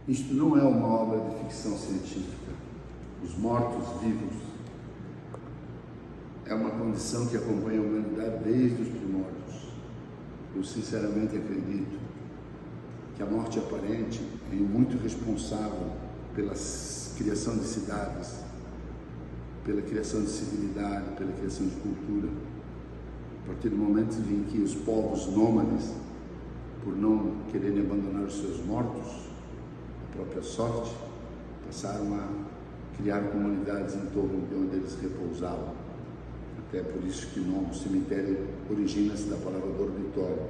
Isto não é uma obra de ficção científica. Os mortos-vivos é uma condição que acompanha a humanidade desde os primórdios. Eu sinceramente acredito que a morte aparente é muito responsável pela criação de cidades, pela criação de civilidade, pela criação de cultura. A partir do momento em que os povos nômades, por não quererem abandonar os seus mortos, a própria sorte, passaram a criar comunidades em torno de onde eles repousavam. Até por isso que o nome cemitério origina-se da palavra dormitório.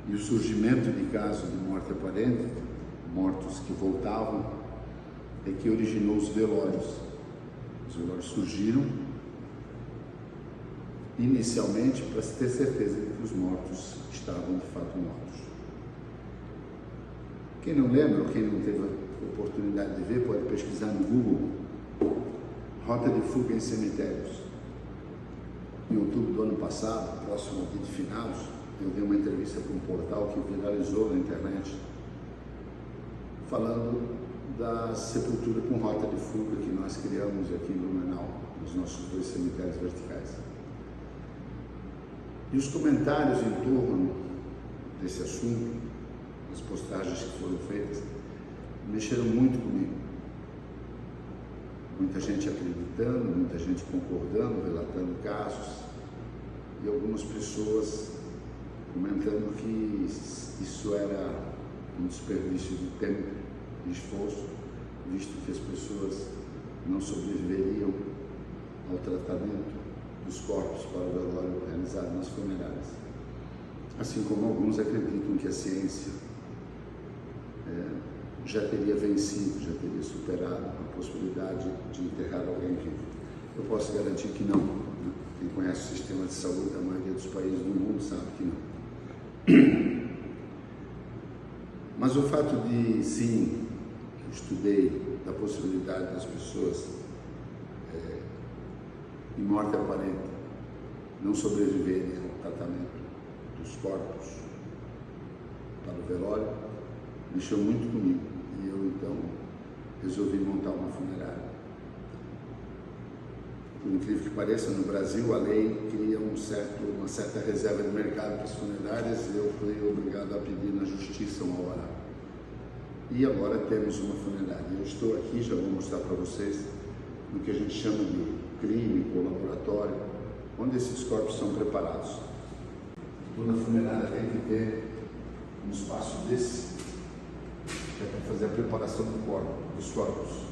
E o surgimento de casos de morte aparente, mortos que voltavam, é que originou os velórios. Os velórios surgiram inicialmente para se ter certeza de que os mortos estavam de fato mortos. Quem não lembra, ou quem não teve a oportunidade de ver, pode pesquisar no Google Rota de fuga em cemitérios. Em outubro do ano passado, próximo ao dia de finados, eu dei uma entrevista para um portal que viralizou na internet, falando da sepultura com rota de fuga que nós criamos aqui em Blumenau, nos nossos 2 cemitérios verticais. E os comentários em torno desse assunto, as postagens que foram feitas, mexeram muito comigo. Muita gente acreditando, muita gente concordando, relatando casos, e algumas pessoas comentando que isso era um desperdício de tempo e esforço, visto que as pessoas não sobreviveriam ao tratamento dos corpos para o velório realizado nas funerárias. Assim como alguns acreditam que a ciência já teria vencido, já teria superado a possibilidade de enterrar alguém vivo. Eu posso garantir que não. Quem conhece o sistema de saúde da maioria dos países do mundo sabe que não. Mas o fato de, sim, eu estudei da possibilidade das pessoas em morte aparente não sobreviverem ao tratamento dos corpos para o velório, mexeu muito comigo. E eu, então, resolvi montar uma funerária. Por incrível que pareça, no Brasil, a lei cria uma certa reserva de mercado para as funerárias e eu fui obrigado a pedir na justiça uma hora. E agora temos uma funerária. Eu estou aqui, já vou mostrar para vocês, no que a gente chama de clínico ou laboratório, onde esses corpos são preparados. Toda funerária tem que ter um espaço desse, que é para fazer a preparação dos corpos.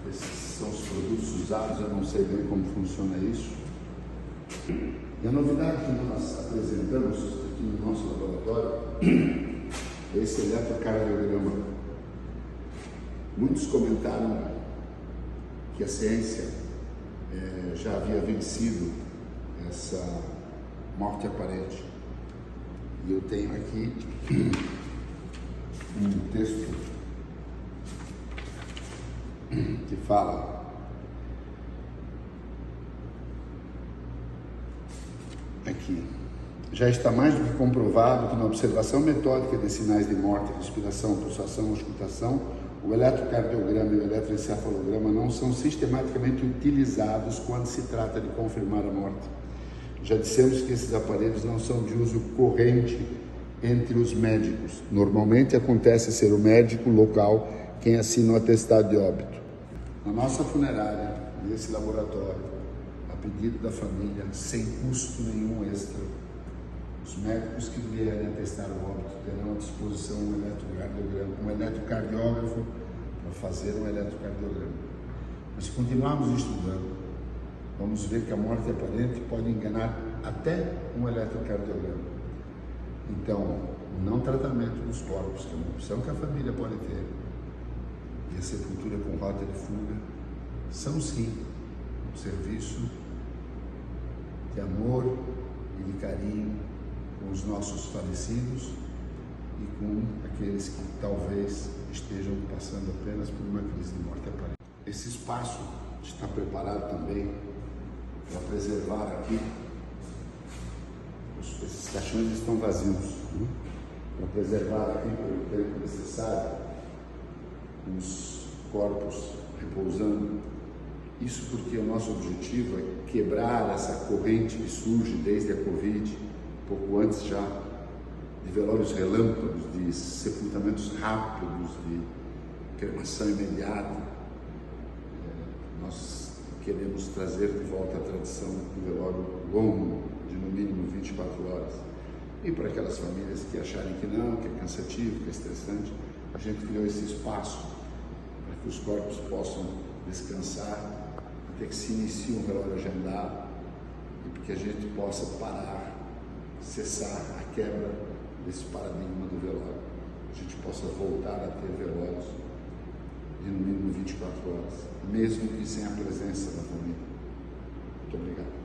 Esses são os produtos usados, eu não sei bem como funciona isso. E a novidade que nós apresentamos aqui no nosso laboratório é esse eletrocardiograma. Muitos comentaram que a ciência já havia vencido essa morte aparente. E eu tenho aqui um texto que fala aqui: já está mais do que comprovado que na observação metódica de sinais de morte, respiração, pulsação, auscultação, o eletrocardiograma e o eletroencefalograma não são sistematicamente utilizados quando se trata de confirmar a morte. Já dissemos que esses aparelhos não são de uso corrente entre os médicos. Normalmente acontece ser o médico local quem assina o atestado de óbito. Na nossa funerária, nesse laboratório, a pedido da família, sem custo nenhum extra, os médicos que vierem atestar o óbito terão à disposição um eletrocardiógrafo para fazer um eletrocardiograma. Mas se continuarmos estudando, vamos ver que a morte aparente pode enganar até um eletrocardiograma. Então, o não tratamento dos corpos, que é uma opção que a família pode ter, e a sepultura com rota de fuga, são sim um serviço de amor e de carinho com os nossos falecidos e com aqueles que talvez estejam passando apenas por uma crise de morte aparente. Esse espaço está preparado também para preservar aqui. Esses caixões estão vazios, para preservar aqui pelo tempo necessário os corpos repousando. Isso porque o nosso objetivo é quebrar essa corrente que surge desde a Covid, pouco antes já, de velórios relâmpagos, de sepultamentos rápidos, de cremação imediata. Nós queremos trazer de volta a tradição do velório longo, de no mínimo 24 horas. E para aquelas famílias que acharem que não, que é cansativo, que é estressante, a gente criou esse espaço para que os corpos possam descansar até que se inicie um velório agendado e para que a gente possa parar, cessar a quebra desse paradigma do velório. A gente possa voltar a ter velórios de no mínimo 24 horas, mesmo que sem a presença da família. Muito obrigado.